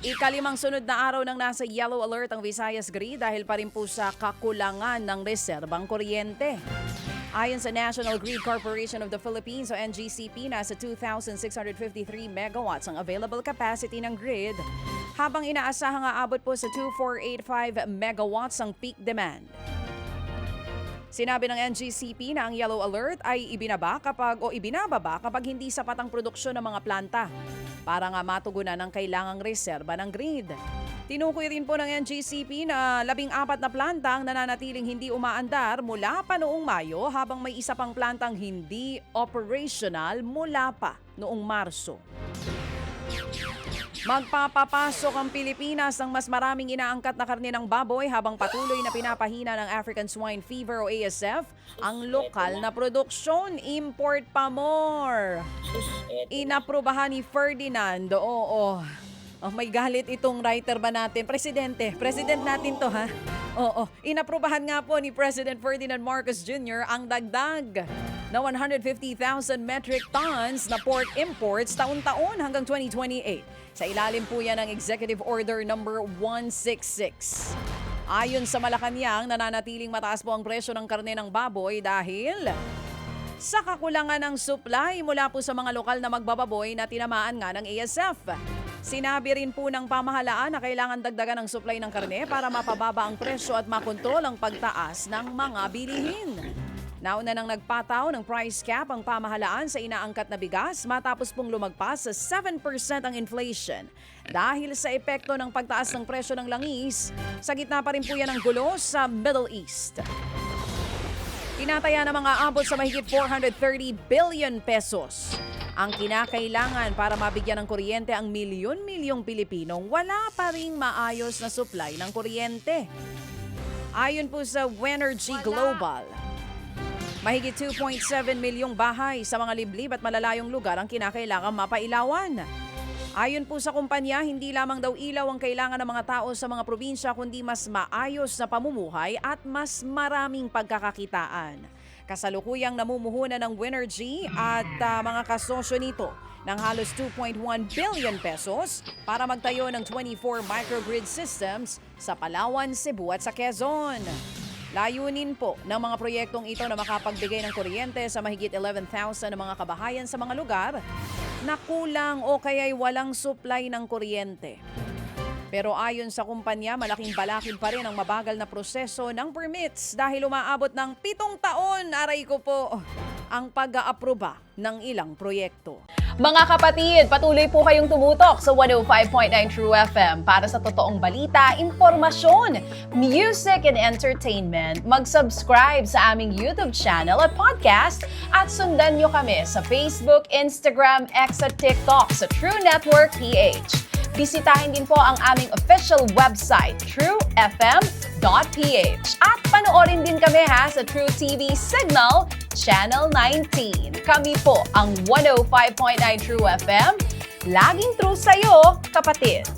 Ikalimang sunod na araw nang nasa yellow alert ang Visayas Grid dahil pa rin po sa kakulangan ng reserbang kuryente. Ayon sa National Grid Corporation of the Philippines o NGCP, nasa 2,653 megawatts ang available capacity ng grid, habang inaasahang aabot po sa 2,485 megawatts ang peak demand. Sinabi ng NGCP na ang yellow alert ay ibinababa kapag hindi sapat ang produksyon ng mga planta para nga matugunan ang kailangang reserba ng grid. Tinukoy rin po ng NGCP na 14 na planta ang nananatiling hindi umaandar mula pa noong Mayo, habang may isa pang plantang hindi operational mula pa noong Marso. Magpapapasok ang Pilipinas ng mas maraming inaangkat na karne ng baboy habang patuloy na pinapahina ng African Swine Fever o ASF ang lokal na produksyon. Import pa more. Inaprubahan ni Ferdinand. Oo. Oh, may galit itong writer ba natin? President natin to, ha? Oo. Inaprubahan nga po ni President Ferdinand Marcos Jr. ang dagdag na 150,000 metric tons na pork imports taon-taon hanggang 2028. Sa ilalim po yan ng Executive Order number 166. Ayon sa Malacanang, nananatiling mataas po ang presyo ng karne ng baboy dahil sa kakulangan ng supply mula po sa mga lokal na magbababoy na tinamaan nga ng ASF. Sinabi rin po ng pamahalaan na kailangan dagdagan ng supply ng karne para mapababa ang presyo at makontrol ang pagtaas ng mga bilihin. Nauna nang nagpataw ng price cap ang pamahalaan sa inaangkat na bigas matapos pong lumagpas sa 7% ang inflation dahil sa epekto ng pagtaas ng presyo ng langis. Sa gitna pa rin po yan ng gulo sa Middle East. Tinataya na mga abot sa mahigit 430 billion pesos ang kinakailangan para mabigyan ng kuryente ang milyon-milyong Pilipinong wala pa ring maayos na supply ng kuryente. Ayon po sa Wenergy Global, mahigit 2.7 milyong bahay sa mga liblib at malalayong lugar ang kinakailangan mapailawan. Ayon po sa kumpanya, hindi lamang daw ilaw ang kailangan ng mga tao sa mga probinsya kundi mas maayos na pamumuhay at mas maraming pagkakakitaan. Kasalukuyang namumuhunan ng Wenergy at mga kasosyo nito ng halos 2.1 billion pesos para magtayo ng 24 microgrid systems sa Palawan, Cebu at sa Quezon. Layunin po ng mga proyektong ito na makapagbigay ng kuryente sa mahigit 11,000 na mga kabahayan sa mga lugar na kulang o kaya'y walang supply ng kuryente. Pero ayon sa kumpanya, malaking balakid pa rin ang mabagal na proseso ng permits dahil umaabot ng 7 taon, aray ko po, ang pag-aaproba ng ilang proyekto. Mga kapatid, patuloy po kayong tumutok sa 105.9 True FM para sa totoong balita, impormasyon, music and entertainment. Mag-subscribe sa aming YouTube channel at podcast at sundan nyo kami sa Facebook, Instagram, X at TikTok sa True Network PH. Bisitahin din po ang aming official website, truefm.ph. At panoorin din kami sa True TV Signal, Channel 19. Kami po ang 105.9 True FM. Laging true sa'yo, kapatid.